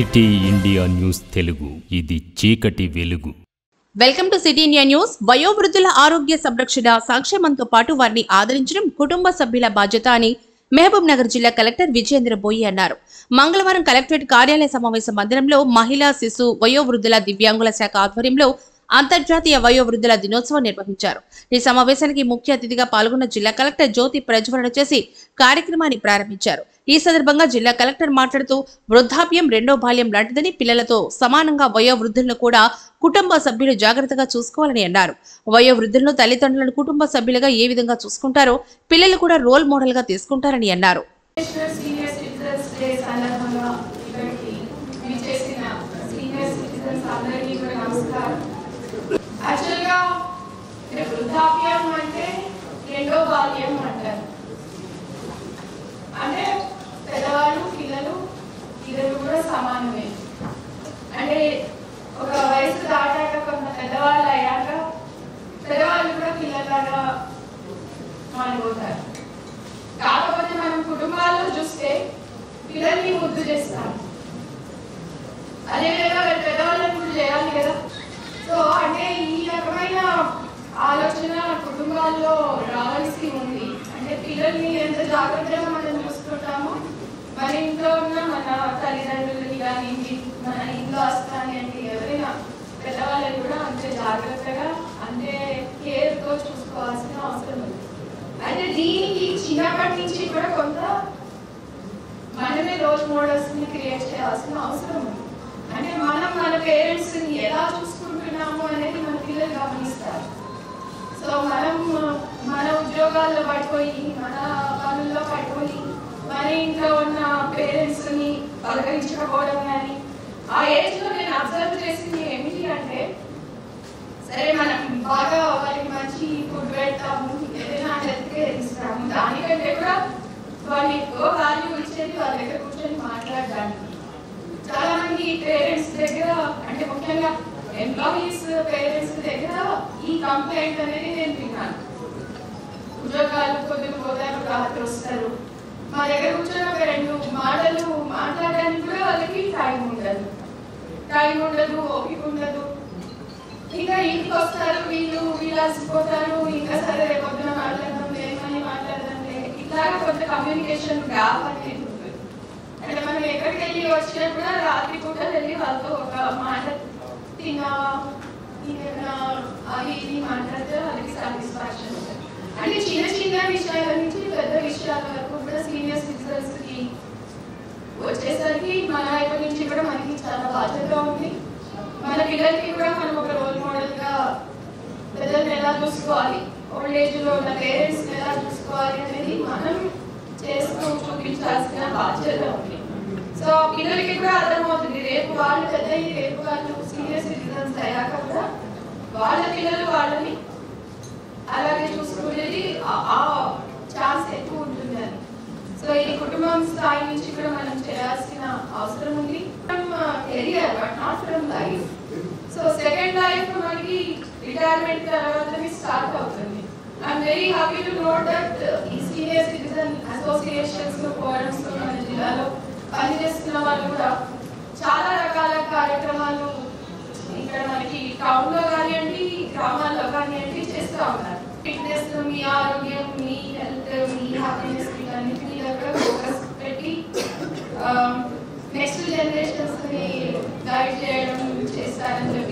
City India news Telugu, ఇది చీకటి వెలుగు. Welcome to City India News. వయోవృద్ధుల ఆరోగ్య సంరక్షణ సంక్షేమంతో పాటు వారిని ఆదరించడం కుటుంబ సభ్యుల బాధ్యత అని మహబూబ్ నగర్ జిల్లా కలెక్టర్ విజయేంద్ర బోయి అన్నారు. మంగళవారం కలెక్టరేట్ కార్యాలయ సమావేశ మందిరంలో మహిళా, శిశు, వయోవృద్ధుల, దివ్యాంగుల శాఖ ఆధ్వర్యంలో అంతర్జాతీయ వయోవృద్ధుల దినోత్సవం నిర్వహించారు. ఈ సమావేశానికి ముఖ్య అతిథిగా పాల్గొన్న జిల్లా కలెక్టర్ జ్యోతి ప్రజ్వలన చేసి కార్యక్రమాన్ని ప్రారంభించారు. ఈ సందర్భంగా జిల్లా కలెక్టర్ మాట్లాడుతూ, వృద్ధాప్యం రెండో బాల్యం లాంటిదని, పిల్లలతో సమానంగా వయోవృద్ధులను కూడా కుటుంబ సభ్యులు జాగ్రత్తగా చూసుకోవాలని అన్నారు. వయోవృద్ధులను తల్లిదండ్రులను కుటుంబ సభ్యులుగా ఏ విధంగా చూసుకుంటారో పిల్లలు కూడా రోల్ మోడల్ గా తీసుకుంటారని అన్నారు. వృద్ధాప్యం అంటే రెండో బాల్యం అంటారు. అంటే పెద్దవాళ్ళు పిల్లలు ఇద్దరు కూడా సమానమే. అంటే ఒక వయసు దాటాక కొంత పెద్దవాళ్ళు అయ్యాక పెద్దవాళ్ళు కూడా పిల్లలాగా మారిపోతారు. కాకపోతే మనం కుటుంబాల్లో చూస్తే పిల్లల్ని ముద్దు చేస్తాం, అదేవిధంగా పెద్దవాళ్ళని కూడా చేయాలి కదా. సో అంటే ఈ రకమైన ఆలోచన కుటుంబాల్లో రావాల్సి ఉంది. అంటే పిల్లల్ని ఎంత జాగ్రత్తగా మనం చూసుకుంటామో మన ఇంట్లో ఉన్న మన తల్లిదండ్రులని కానీ మన ఇంట్లో వస్తాని అంటే ఎవరైనా పెద్దవాళ్ళని కూడా అంతే జాగ్రత్తగా అంతే కేర్తో చూసుకోవాల్సిన అవసరం ఉంది. అంటే దీనికి చిన్నప్పటి నుంచి కూడా కొంత మనమే రోల్ మోడల్స్ ని క్రియేట్ చేయాల్సిన అవసరం ఉంది. అంటే మనం మన పేరెంట్స్ ని ఎలా చూసుకుంటున్నాము అనేది మన పిల్లలు గమనిస్తారు. సో మనం మన ఉద్యోగాల్లో పడిపోయి మన పనుల్లో పడిపోయి మన ఇంట్లో ఉన్న పేరెంట్స్ ని పలకరించకపోవడం కానీ ఆ ఏజ్ లో నేను అబ్జర్వ్ చేసింది ఏమిటి అంటే, సరే మనం బాగా వాళ్ళకి మంచి ఫుడ్ పెడతాము, ఏదైనా హెల్త్ కేర్ ఇస్తాము, దానికంటే కూడా వాళ్ళు ఎక్కువ వాల్యూ ఇచ్చేది వాళ్ళ దగ్గర కూర్చొని మాట్లాడడానికి. చాలా మంది పేరెంట్స్ దగ్గర అంటే ముఖ్యంగా ఎంప్లాయీస్ పేరెంట్స్ దగ్గర ఈ కంప్లైంట్ అనేది నేను విన్నాను. ఉద్యోగాలు కొద్దిగా పోతారు, రాత్రి వస్తారు, మా దగ్గర కూర్చొని ఒక రెండు మాటలు మాట్లాడడానికి కూడా వాళ్ళకి టైం ఉండదు, ఓపిక ఉండదు. ఇంకా ఇంటికి వస్తారు, వీళ్ళు అలసిపోతారు, ఇంకా సరే పొద్దున మాట్లాడదాం, ఏమని మాట్లాడదాం, ఇట్లాగా కొంత కమ్యూనికేషన్ గ్యాప్ అనేది ఉంటుంది. అంటే మనం ఎక్కడికి వెళ్ళి వచ్చినా కూడా రాత్రి పూట వెళ్ళి వాళ్ళతో ఒక మాట తిన్నావా, ఇంకేమైనా అది ఇది మాట్లాడితే వాళ్ళకి సాటిస్ఫాక్షన్ ఉంటుంది. అంటే చిన్న చిన్న విషయాల నుంచి పెద్ద విషయాల వరకు కూడా సీనియర్ సిటిజన్స్ కి వచ్చేసరికి మన వైపు నుంచి కూడా మనకి చాలా బాధ్యత ఉంది. మన పిల్లలకి కూడా మనం ఒక రోల్ మోడల్ గా పిల్లల్ని ఎలా చూసుకోవాలి, ఓల్డ్ ఏజ్ లో ఉన్న పేరెంట్స్ ఎలా చూసుకోవాలి అనేది మనం చేస్తూ చూపించాల్సిన బాధ్యత ఉంది. సో పిల్లలకి కూడా అర్థమవుతుంది, రేపు వాళ్ళు పెద్దయి, రేపు వాళ్ళు సీనియర్ సిటిజన్స్ అయ్యాక కూడా వాళ్ళ పిల్లలు వాళ్ళని అలాగే చూసుకునేది ఆ ఛాన్స్ ఎక్కువ ఉంటుంది అని. సో ఇది కుటుంబం స్థాయి నుంచి కూడా మనం చేయాల్సిన అవసరం ఉంది. Career but not from life. So second life మనకి రిటైర్మెంట్ తర్వాతనే స్టార్ట్ అవుతుంది. I'm very happy to note that ఈ సీనియర్ సిటిజన్ అసోసియేషన్స్ ఫోరమ్స్ మన జిల్లాలో పనిచేస్తున్న వాళ్ళు కూడా చాలా రకాల కార్యక్రమాలు ఇక్కడ మనకి టౌన్ లో కానివ్వండి, గ్రామాల్లో కానివ్వండి చేస్తూ ఉన్నారు. ఫిట్నెస్, మీ ఆరోగ్యం, మీ హెల్త్, మీ హ్యాపీనెస్ వీటన్నిటి మీద కూడా ఫోకస్ పెట్టి నెక్స్ట్ జనరేషన్స్ ని గైడ్ చేయడం చేస్తారని చెప్పి